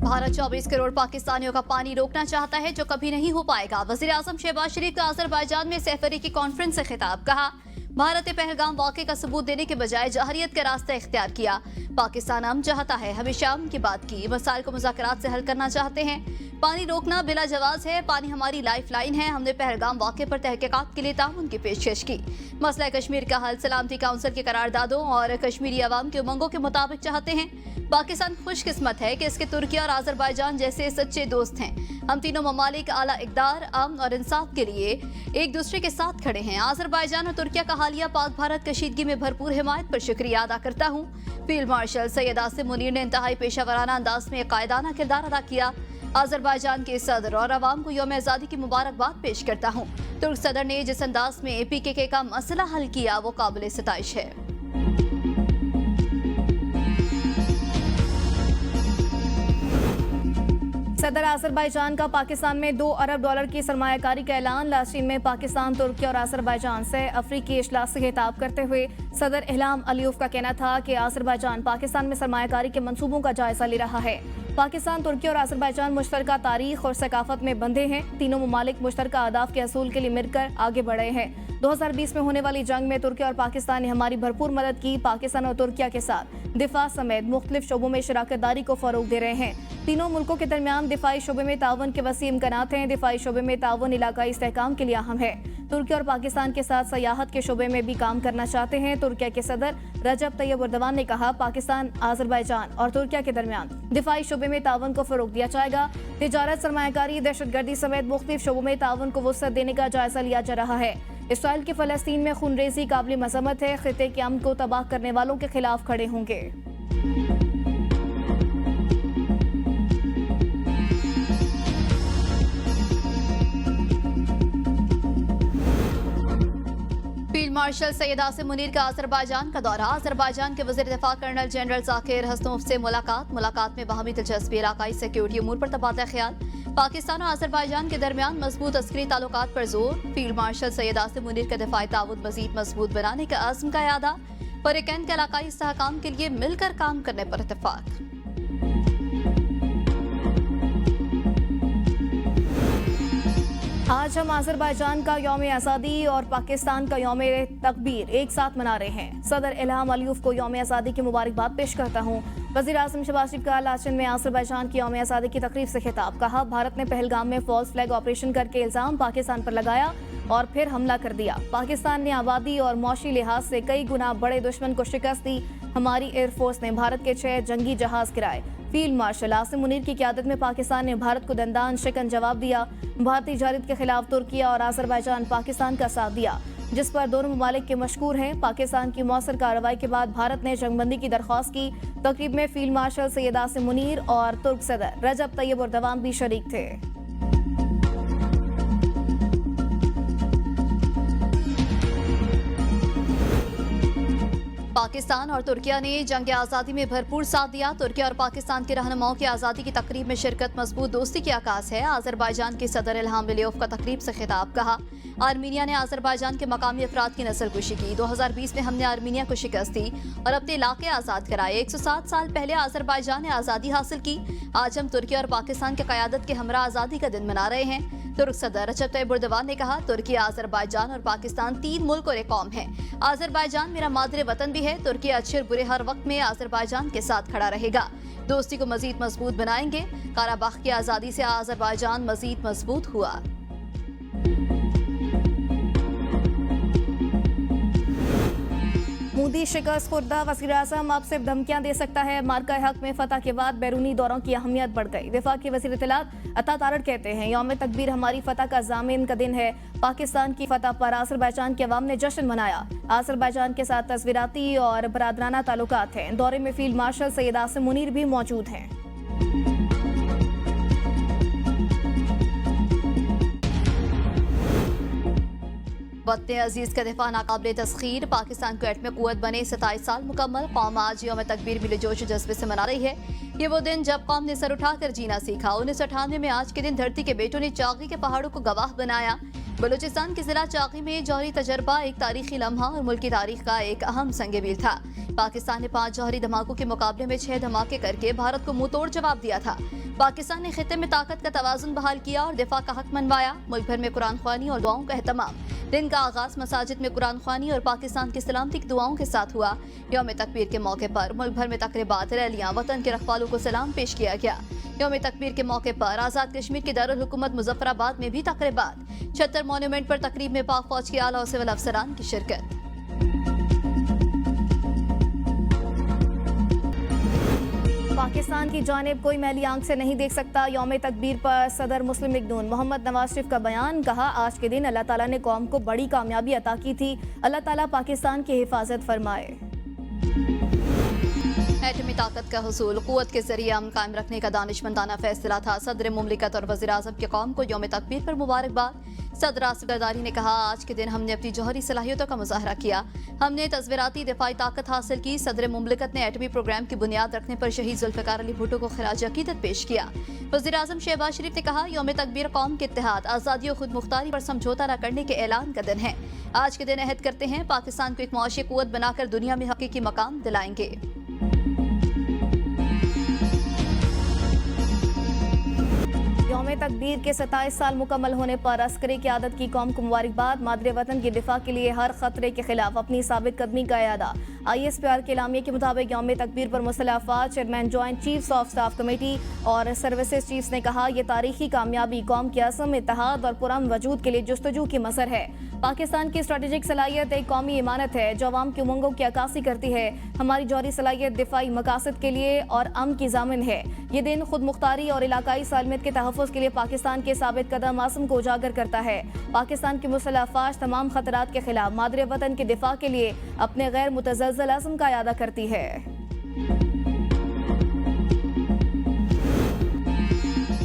भारत 24 करोड़ पाकिस्तानियों का पानी रोकना चाहता है जो कभी नहीं हो पाएगा। वजीर आजम शहबाज शरीफ का आजरबाईजान में सैफरी की कॉन्फ्रेंस से खिताब। कहा, भारत ने पहलगाम वाक़े का सबूत देने के बजाय जहरियत का रास्ता इख्तियार किया। पाकिस्तान अमन चाहता है, हमेशा अमन की बात की, मसाइल को मुज़ाकरात से हल करना चाहते हैं। पानी रोकना बिला जवाज है, पानी हमारी लाइफ लाइन है। हमने पहलगाम वाक़े पर तहकीकात के लिए ताउन की पेशकश की। मसला कश्मीर का हल सलामती काउंसिल के करारदादों और कश्मीरी अवाम के उमंगों के मुताबिक चाहते हैं। पाकिस्तान खुशकिस्मत है कि इसके तुर्की और आजरबाईजान जैसे सच्चे दोस्त हैं। हम तीनों ममालिक आला इक़दार, अमन और इंसाफ के लिए एक दूसरे के साथ खड़े हैं। आजरबाईजान और तुर्किया का हालिया पाक भारत कशीदगी में भरपूर हिमायत पर शुक्रिया अदा करता हूँ। फील्ड मार्शल सैयद आसिम मुनीर ने इंतहाई पेशावराना अंदाज में कायदाना किरदार अदा किया। आजरबाईजान के सदर और अवाम को यौम आज़ादी की मुबारकबाद पेश करता हूँ। तुर्क सदर ने जिस अंदाज में PKK का मसला हल किया वो काबिल सिताइश है। सदर आजरबाईजान का पाकिस्तान में $2 अरब की सरमायाकारी का ऐलान। लाचीन में पाकिस्तान, तुर्की और आजरबाईजान से अफ्रीकी इजलास से खिताब करते हुए सदर इल्हाम अलीयफ का कहना था कि आजरबाईजान पाकिस्तान में सरमायाकारी के मंसूबों का जायजा ले रहा है। पाकिस्तान, तुर्की और आजरबाईजान मुश्तरका तारीख और सकाफत में बंधे हैं। तीनों ममालिक मुश्तरका अहदाफ के असूल के लिए मिलकर आगे बढ़े हैं। 2020 में होने वाली जंग में तुर्की और पाकिस्तान ने हमारी भरपूर मदद की। पाकिस्तान और तुर्किया के साथ दिफा समेत मुख्तलिफ शोबों में शराकत दारी को फरोग दे रहे हैं। तीनों मुल्कों के दरमियान दिफाई शोबे में तावन के वसी इम्कानात हैं। दिफाई शोबे में तावन इलाकाई इस्तेहकाम के लिए अहम है। तुर्की और पाकिस्तान के साथ सयाहत के शोबे में भी काम करना चाहते हैं। तुर्किया के सदर रजब तैयब एर्दोगान ने कहा, पाकिस्तान, आजरबाईजान और तुर्किया के दरमियान दिफाई शोबे में तावन को फरोग दिया जाएगा। तिजारत, सरमायाकारी, दहशतगर्दी समेत मुख्तलिफ शोबों में तावन को वुसअत देने का जायजा लिया जा रहा है। इसराइल की फ़लस्तीन में खूनरेज़ी काबिल मज़म्मत है। खित्ते के अमन को तबाह करने वालों के खिलाफ खड़े होंगे। फील्ड मार्शल सैयद आसिम मुनीर का आजरबाईजान का दौरा। आजरबाईजान के वज़ीर दिफा कर्नल जनरल ज़ाकिर हसनोफ से मुलाकात में बाहमी दिलचस्पी, इलाकाई सिक्योरिटी उमूर पर तबादला ख्याल। पाकिस्तान और आजरबाईजान के दरमियान मजबूत अस्करी ताल्लुकात पर जोर। फील्ड मार्शल सैयद आसिम मुनीर का दिफाई ताउन मजीद मजबूत बनाने का आज़म का यादा। फरीकैन के इलाकाई इस्तेहकाम के लिए मिलकर काम करने पर इत्तेफाक। आज हम आजरबाईजान का यौम आज़ादी और पाकिस्तान का यौम तकबीर एक साथ मना रहे हैं। सदर इल्हाम अलीयफ को यौम आज़ादी की मुबारकबाद पेश करता हूँ। वज़ीर आज़म शहबाज शरीफ का लाचीन में आजरबाईजान की यौम आज़ादी की तकरीब से खिताब। कहा, भारत ने पहलगाम में फॉल्स फ्लैग ऑपरेशन करके इल्ज़ाम पाकिस्तान पर लगाया और फिर हमला कर दिया। पाकिस्तान ने आबादी और मौशी लिहाज से कई गुना बड़े दुश्मन को शिकस्त दी। हमारी एयरफोर्स ने भारत के 6 जंगी जहाज गिराए। फील्ड मार्शल आसिम मुनीर की क़यादत में पाकिस्तान ने भारत को दंदान शिकन जवाब दिया। भारतीय जारियत के खिलाफ तुर्किया और आजरबाईजान पाकिस्तान का साथ दिया, जिस पर दोनों ममालिक के मशकूर हैं। पाकिस्तान की मौसर कार्रवाई के बाद भारत ने जंगबंदी की दरख्वास्त की। तकरीब में फील्ड मार्शल सैयद आसिम मुनीर और तुर्क सदर रजब तैयब एर्दोगान भी शरीक थे। पाकिस्तान और तुर्किया ने जंग आज़ादी में भरपूर साथ दिया। तुर्किया और पाकिस्तान के रहनुमाओं की आज़ादी की तकरीब में शिरकत मजबूत दोस्ती की आकाश है। आजरबाईजान के सदर इल्हाम अलीयफ का तकरीब से खिताब। कहा, आर्मीनिया ने आजरबाईजान के मकामी अफराद की नस्लकुशी की। 2020 में हमने आर्मीनिया को शिकस्त दी और अपने इलाके आज़ाद कराए। 107 साल पहले आजरबाईजान ने आज़ादी हासिल की। आज हम तुर्किया और पाकिस्तान की क़यादत के हमरा आज़ादी का दिन मना रहे हैं। तुर्क सदर रजब तैयब एर्दोगान ने कहा, तुर्किया, आजरबाईजान और पाकिस्तान 3 मुल्क और एक कौम है। आजरबाईजान मेरा मादरे वतन भी है। तुर्किया अच्छे और बुरे हर वक्त में आजरबाईजान के साथ खड़ा रहेगा। दोस्ती को मजीद मजबूत बनाएंगे। काराबाख की आज़ादी से आजरबाईजान मजीद मजबूत हुआ। मोदी शिकस्त खुर्दा, वज़ीर आज़म अब सिर्फ धमकियां दे सकता है। मार्का हक में फतह के बाद बैरूनी दौरों की अहमियत बढ़ गई। दिफा के वज़ीर इत्तलात अता तारड़ कहते हैं, यौम तकबीर हमारी फतह का ज़ामिन का दिन है। पाकिस्तान की फतह पर आजरबाईजान के अवाम ने जश्न मनाया। आजरबाईजान के साथ तस्वीराती और बरादराना ताल्लुकात हैं। दौरे में फील्ड मार्शल सैयद आसिम मुनीर भी मौजूद हैं। वतन अजीज का दिफा नाकाबिल तस्खीर। पाकिस्तान को एटमी कुव्वत बने 27 साल मुकम्मल। कौम आज यौम तकबीर बिलजोश जज्बे से मना रही है। ये वो दिन जब कौम ने सर उठाकर जीना सीखा। 1998 में आज के दिन धरती के बेटों ने चागी के पहाड़ों को गवाह बनाया। बलूचिस्तान के जिला चाकी में जौहरी तजर्बा एक तारीखी लम्हा और मुल्क की तारीख का एक अहम संग-ए-मील था। पाकिस्तान ने 5 जौहरी धमाकों के मुकाबले में 6 धमाके करके भारत को मुंह तोड़ जवाब दिया था। पाकिस्तान ने खित्ते में ताकत का तवाजुन बहाल किया और दिफा का हक मनवाया। मुल्क भर में कुरान ख्वानी और दुआओं का एहतमाम। दिन का आगाज मसाजिद में कुरान ख्वानी और पाकिस्तान की सलामती की दुआओं के साथ हुआ। यौम तकबीर के मौके पर मुल्क भर में तकरीबात, रैलियां, वतन के रखवालों को सलाम पेश किया गया। यौम तकबीर के मौके पर आजाद कश्मीर के दारुल हुकूमत मुजफ्फराबाद में भी तकरीबात। 76 मॉन्यूमेंट पर तकरीब में पाक फौज के आला और सिविल अफसरान की शिरकत। पाकिस्तान की जानिब कोई मैली आंख से नहीं देख सकता। यौम तकबीर पर सदर मुस्लिम लीग नून मोहम्मद नवाज शरीफ का बयान। कहा, आज के दिन अल्लाह ताला ने कौम को बड़ी कामयाबी अता की थी। अल्लाह ताला पाकिस्तान की हिफाजत फरमाए। एटमी ताकत का हुसूल कुव्वत के जरिए अमन कायम रखने का दानिशमंदाना फैसला था। सदर मुमलिकत और वज़ीर आज़म के कौम को यौम तकबीर पर मुबारकबाद। सदर आसिफ जरदारी ने कहा, आज के दिन हमने अपनी जौहरी सलाहियतों का मुजाहरा किया। हमने तस्वीराती दिफाई ताकत हासिल की। सदर मुमलिकत ने एटमी प्रोग्राम की बुनियाद रखने पर शहीद जुल्फ़िकार अली भुट्टो को खिराज अकीदत पेश किया। वज़ीर आज़म शहबाज शरीफ ने कहा, यौम तकबीर कौम के इत्तेहाद, आज़ादी और खुद मुख्तारी पर समझौता न करने के ऐलान का दिन है। आज के दिन अहद करते हैं पाकिस्तान को एक मुआशी कुव्वत बनाकर दुनिया में हकीकी मकाम दिलाएंगे। यौम तकबीर के 27 साल मुकम्मल होने पर अस्करी क़यादत की कौम को मुबारकबाद। मादरे वतन की दिफा के लिए हर खतरे के खिलाफ अपनी साबित कदमी का इरादा। ISPR के एलामिया के मुताबिक यौम तकबीर पर मुसल्लह अफवाज, chairman joint chiefs of staff committee और सर्विसेज चीफ्स ने कहा, यह तारीखी कामयाबी कौम के असम, इत्तेहाद और पुरअमन वजूद के लिए जुस्तजू की मसर है। पाकिस्तान की स्ट्रेटेजिक सलाहियत एक कौमी इमानत है जो अवाम की उमंगों की अक्कासी करती है। हमारी जौहरी सलाहियत दिफाई मकासद के लिए और अमन की जामिन है। ये दिन खुद मुख्तारी और इलाकाई सालमियत के तहफ़्फ़ुज़ के लिए पाकिस्तान के साबित कदम आज़म को उजागर करता है। पाकिस्तान की मुसल्लह अफवाज तमाम खतरात के खिलाफ मादरे वतन के दिफा के लिए अपने गैर मुतज़लज़ल आज़म का इरादा करती है।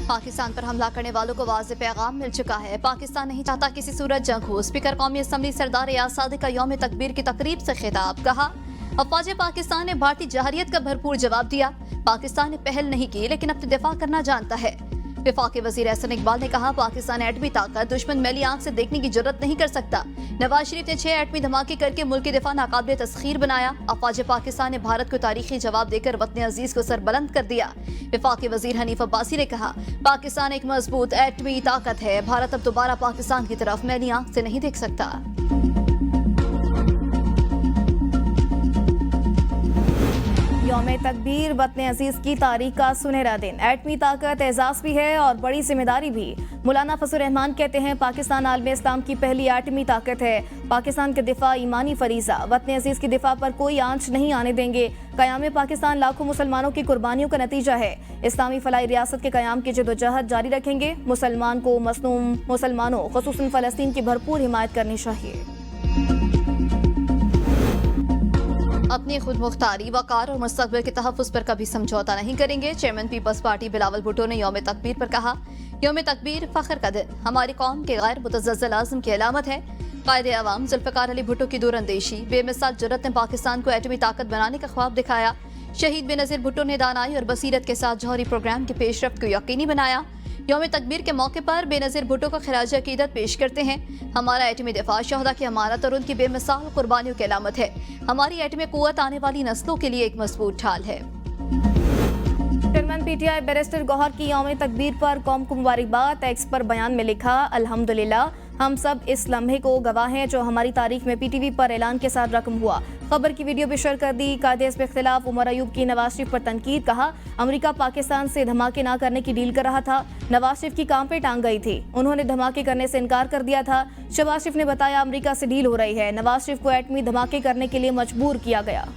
पाकिस्तान पर हमला करने वालों को वाज़ेह पैगाम मिल चुका है। पाकिस्तान नहीं चाहता किसी सूरत जंग हो। स्पीकर कौमी असम्बली सरदार एयाज सादिक का यौम तकबीर की तकरीब से खिताब। कहा, अफवाज पाकिस्तान ने भारतीय जहरियत का भरपूर जवाब दिया। पाकिस्तान ने पहल नहीं की लेकिन अपने दिफा करना जानता है। विफाकी वजीर एहसन इकबाल ने कहा, पाकिस्तान एटमी ताकत दुश्मन मैली आंख से देखने की जरूरत नहीं कर सकता। नवाज शरीफ ने 6 एटमी धमाके करके मुल्क की दिफा नाकाबिले तस्खीर बनाया। अफवाज पाकिस्तान ने भारत को तारीखी जवाब देकर वतन अजीज को सरबलंद कर दिया। विफाकी वजीर हनीफ अब्बासी ने कहा, पाकिस्तान एक मजबूत एटमी ताकत है। भारत अब दोबारा पाकिस्तान की तरफ मैली आंख से नहीं देख सकता। यौम तकबीर वतन अजीज की तारीख का सुनहरा दिन। एटमी ताकत एजाज भी है और बड़ी जिम्मेदारी भी। मौलाना फजल रहमान कहते हैं, पाकिस्तान आलम इस्लाम की पहली एटमी ताकत है। पाकिस्तान के दिफा ईमानी फरीजा। वतन अजीज की दिफा पर कोई आंच नहीं आने देंगे। क़याम पाकिस्तान लाखों मुसलमानों की कुर्बानियों का नतीजा है। इस्लामी फलाई रियासत के क़याम की जदोजहद जारी रखेंगे। मुसलमान को मसलूम मुसलमानों खुसूसन फ़लस्तीन की भरपूर हिमायत करनी चाहिए। अपनी खुद मुख्तारी, वकार और मुस्तकबिल के तहफ़्फ़ुज़ पर कभी समझौता नहीं करेंगे। चेयरमैन पीपल्स पार्टी बिलावल भुट्टो ने यौम तकबीर पर कहा, यौम तकबीर फ़ख्र का दिन, हमारी कौम के गैर मुतज़्ज़ल आज़म की अलामत है। कायदे अवाम जुल्फ़िकार अली भुट्टो की दूरअंदेशी, बेमिसाल जुर्रत ने पाकिस्तान को एटमी ताकत बनाने का ख्वाब दिखाया। शहीद बेनज़ीर भुट्टो ने दानाई और बसीरत के साथ जौहरी प्रोग्राम की पेशरफ्त को यकीनी बनाया। यौम तकबीर के मौके पर बेनज़ीर भुट्टो को खिराज अकीदत पेश करते हैं। हमारा एटमी दिफा शहदा की अमानत और उनकी बेमिसाल कुर्बानियों की अलामत है। हमारी एटमी कुव्वत आने वाली नस्लों के लिए एक मजबूत ढाल है। चेयरमैन PTI बैरिस्टर गौहर की यौम तकबीर पर कौम को मुबारकबाद। एक्स पर बयान में लिखा, अल्हम्दुलिल्लाह हम सब इस लम्हे को गवाह हैं जो हमारी तारीख में PTV पर ऐलान के साथ रकम हुआ। खबर की वीडियो भी शेयर कर दी। कायदे पे इख्तिलाफ, उमर अयूब की नवाज शरीफ पर तनकीद। कहा, अमेरिका पाकिस्तान से धमाके ना करने की डील कर रहा था। नवाज शरीफ की काम पे टांग गई थी। उन्होंने धमाके करने से इनकार कर दिया था। शहबाज शरीफ ने बताया, अमेरिका से डील हो रही है। नवाज शरीफ को एटमी धमाके करने के लिए मजबूर किया गया।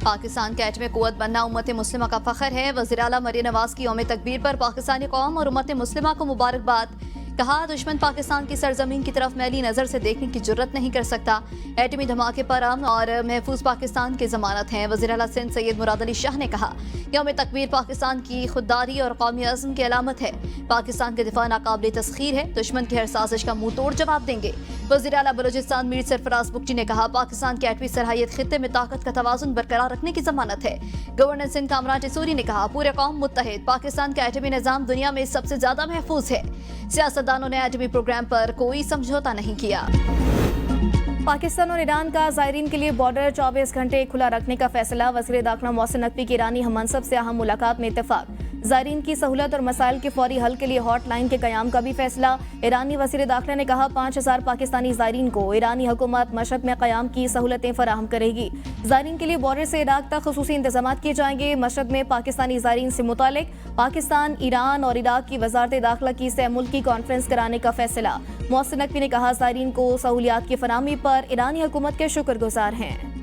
पाकिस्तान का एटमी कुव्वत बनना उम्मत मुस्लिमा का फख्र है। वज़ीर आला मरियम नवाज की यौम तकबीर पर पाकिस्तानी कौम और उम्मत मुस्लिमा को मुबारकबाद। कहा, दुश्मन पाकिस्तान की सरजमीन की तरफ मैली नजर से देखने की जुर्रत नहीं कर सकता। एटमी धमाके पर अमन और महफूज पाकिस्तान की जमानत है। वज़ीर आला सिंध सैयद मुराद अली शाह ने कहा, यौम तकबीर पाकिस्तान की खुददारी और कौमी अज़्म की अलामत है। पाकिस्तान के दिफा नाकाबिल तस्खीर है। दुश्मन की हर साजिश का मुंह तोड़ जवाब देंगे। वज़ीर आला बलूचिस्तान मीर सरफराज बुगटी ने कहा, पाकिस्तान की एटमी सलाहियत खित्ते में ताकत का तवाज़ुन बरकरार रखने की जमानत है। गवर्नर सिंध कामरान टिसूरी ने कहा, पूरे कौम मुत्तहिद, पाकिस्तान का एटमी निज़ाम दुनिया में सबसे ज्यादा महफूज है। सियासतदानों ने एटमी प्रोग्राम पर कोई समझौता नहीं किया। पाकिस्तान और ईरान का ज़ायरीन के लिए बॉर्डर 24 घंटे खुला रखने का फैसला। वज़ीर दाखिला मोहसिन नकवी की ईरानी हम मनसब से अहम मुलाकात में इत्तेफाक। ज़ायरीन की सहूलत और मसाइल के फौरी हल के लिए हॉटलाइन के क़याम का भी फैसला। ईरानी वज़ीर दाखिला ने कहा, 5000 पाकिस्तानी ज़ायरीन को ईरानी हुकूमत मशहद में क़याम की सहूलतें फराहम करेगी। ज़ायरीन के लिए बॉर्डर से इराक तक ख़ुसूसी इंतज़ाम किए जाएंगे। मशहद में पाकिस्तानी ज़ायरीन से मुतालिक पाकिस्तान, ईरान और इराक की वज़ारत दाखिला की सह मुल्की कॉन्फ्रेंस कराने का फैसला। मोहसिन नकवी ने कहा, ज़ायरीन को सहूलियात की फराहमी पर ईरानी हुकूमत के शुक्रगुजार हैं।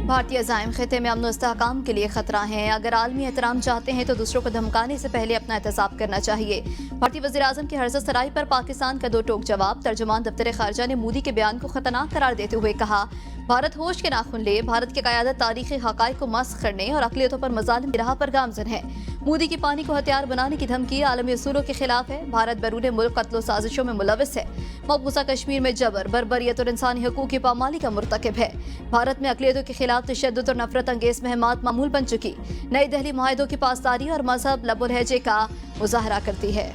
भारतीय अज़ाइम खिते में अमन इस्तेहकाम के लिए खतरा है। अगर आलमी एहतराम चाहते हैं तो दूसरों को धमकाने से पहले अपना एहतसाब करना चाहिए। भारतीय वज़ीर आज़म की हर्ज़त सराई पर पाकिस्तान का दो टोक जवाब। तर्जुमान दफ्तर खारजा ने मोदी के बयान को खतरनाक करार देते हुए कहा, भारत होश के नाखुन ले। भारत की क़यादत तारीख़ी हक़ाइक़ को मस्ख़ करने और अक़लियतों पर मज़ालिम की राह पर गामज़न है। मोदी की पानी को हथियार बनाने की धमकी आलमी उसूलों के खिलाफ है। भारत बैरून मुल्क कत्ल साजिशों में मुलविस है। मकबूजा कश्मीर में जबर, बर्बरियत और इंसानी हकूक़ की पामाली का मुर्तकिब है। भारत में अक़लियतों के खिलाफ तशद्दुद और नफरत अंगेज महमात मामूल बन चुकी। नई दिल्ली मुआहिदों की पासदारी और मजहब लबुल हैजे का मुजाहरा करती है।